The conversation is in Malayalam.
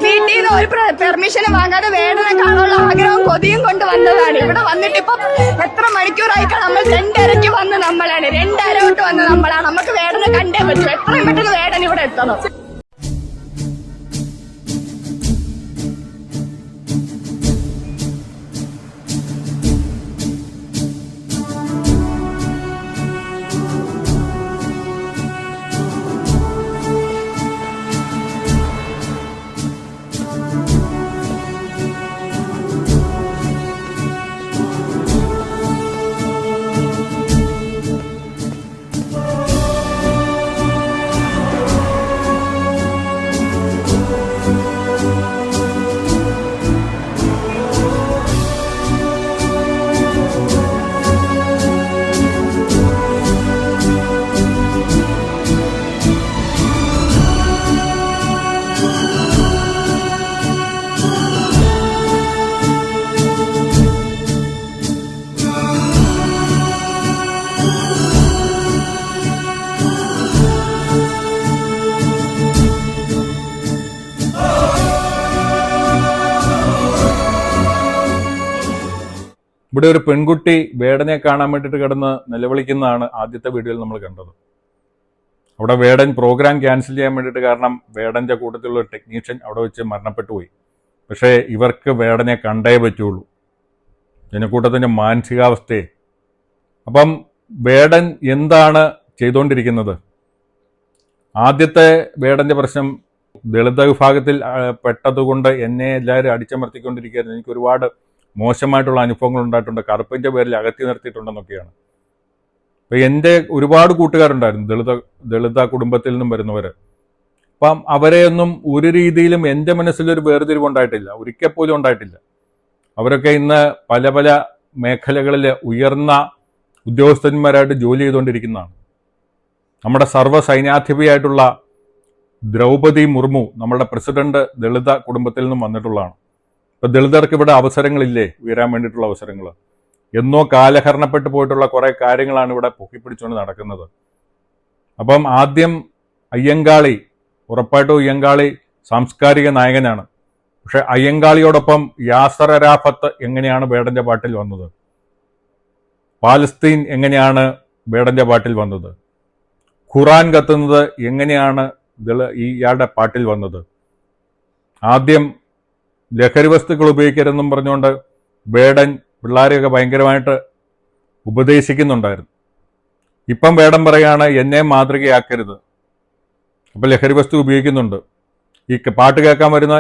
വീട്ടിൽ നിന്ന് ഒരു പെർമിഷൻ വാങ്ങാതെ വേടനെ കാണാനുള്ള ആഗ്രഹവും കൊതിയും കൊണ്ട് വന്നതാണ്. ഇവിടെ വന്നിട്ട് ഇപ്പൊ എത്ര മണിക്കൂറായിക്കാണ്? നമ്മൾ 2:30 വന്ന് നമ്മളാണ്, 2:30 തൊട്ട് വന്ന് നമ്മളാണ്. നമുക്ക് വേടനെ കണ്ടേ പറ്റൂ. എത്രയും പെട്ടെന്ന് വേടൻ ഇവിടെ എത്തണം. ഇവിടെ ഒരു പെൺകുട്ടി വേടനെ കാണാൻ വേണ്ടിയിട്ട് കിടന്ന് നിലവിളിക്കുന്നതാണ് ആദ്യത്തെ വീഡിയോയിൽ നമ്മൾ കണ്ടത്. അവിടെ വേടൻ പ്രോഗ്രാം ക്യാൻസൽ ചെയ്യാൻ വേണ്ടിയിട്ട്, കാരണം വേടൻ്റെ കൂട്ടത്തിലുള്ള ഒരു ടെക്നീഷ്യൻ അവിടെ വെച്ച് മരണപ്പെട്ടു പോയി. പക്ഷേ ഇവർക്ക് വേടനെ കണ്ടേ പറ്റുള്ളൂ. ജനക്കൂട്ടത്തിൻ്റെ മാനസികാവസ്ഥയെ. അപ്പം വേടൻ എന്താണ് ചെയ്തുകൊണ്ടിരിക്കുന്നത്? ആദ്യത്തെ വേടൻ്റെ പ്രശ്നം ദളിത വിഭാഗത്തിൽ പെട്ടതുകൊണ്ട് എന്നെ എല്ലാവരും അടിച്ചമർത്തിക്കൊണ്ടിരിക്കുകയായിരുന്നു. എനിക്ക് ഒരുപാട് മോശമായിട്ടുള്ള അനുഭവങ്ങൾ ഉണ്ടായിട്ടുണ്ട്, കറുപ്പിൻ്റെ പേരിൽ അകറ്റി നിർത്തിയിട്ടുണ്ടെന്നൊക്കെയാണ്. അപ്പോൾ എൻ്റെ ഒരുപാട് കൂട്ടുകാരുണ്ടായിരുന്നു ദളിത കുടുംബത്തിൽ നിന്നും വരുന്നവർ. അപ്പം അവരെയൊന്നും ഒരു രീതിയിലും എൻ്റെ മനസ്സിലൊരു വേർതിരിവുണ്ടായിട്ടില്ല, ഒരിക്കൽ പോലും ഉണ്ടായിട്ടില്ല. അവരൊക്കെ ഇന്ന് പല പല മേഖലകളിൽ ഉയർന്ന ഉദ്യോഗസ്ഥന്മാരായിട്ട് ജോലി ചെയ്തുകൊണ്ടിരിക്കുന്നതാണ്. നമ്മുടെ സർവ്വ സൈന്യാധിപയായിട്ടുള്ള ദ്രൗപദി മുർമു, നമ്മുടെ പ്രസിഡന്റ്, ദളിത കുടുംബത്തിൽ നിന്നും വന്നിട്ടുള്ളതാണ്. ഇപ്പം ദളിതർക്ക് ഇവിടെ അവസരങ്ങളില്ലേ, ഉയരാൻ വേണ്ടിയിട്ടുള്ള അവസരങ്ങൾ? എന്നോ കാലഹരണപ്പെട്ടു പോയിട്ടുള്ള കുറേ കാര്യങ്ങളാണ് ഇവിടെ പൊക്കിപ്പിടിച്ചുകൊണ്ട് നടക്കുന്നത്. അപ്പം ആദ്യം അയ്യങ്കാളി, ഉറപ്പായിട്ടും അയ്യങ്കാളി സാംസ്കാരിക നായകനാണ്. പക്ഷെ അയ്യങ്കാളിയോടൊപ്പം യാസർ അറാഫത്ത് എങ്ങനെയാണ് വേടൻ്റെ പാട്ടിൽ വന്നത്? പാലസ്തീൻ എങ്ങനെയാണ് വേടൻ്റെ പാട്ടിൽ വന്നത്? ഖുറാൻ കത്തുന്നത് എങ്ങനെയാണ് ഇയാളുടെ പാട്ടിൽ വന്നത്? ആദ്യം ലഹരി വസ്തുക്കൾ ഉപയോഗിക്കരുതെന്നും പറഞ്ഞുകൊണ്ട് വേടൻ പിള്ളേരെയൊക്കെ ഭയങ്കരമായിട്ട് ഉപദേശിക്കുന്നുണ്ടായിരുന്നു. ഇപ്പം വേടൻ പറയാണ് എന്നെ മാതൃകയാക്കരുത്. അപ്പം ലഹരി വസ്തു ഉപയോഗിക്കുന്നുണ്ട്. ഈ പാട്ട് കേൾക്കാൻ വരുന്ന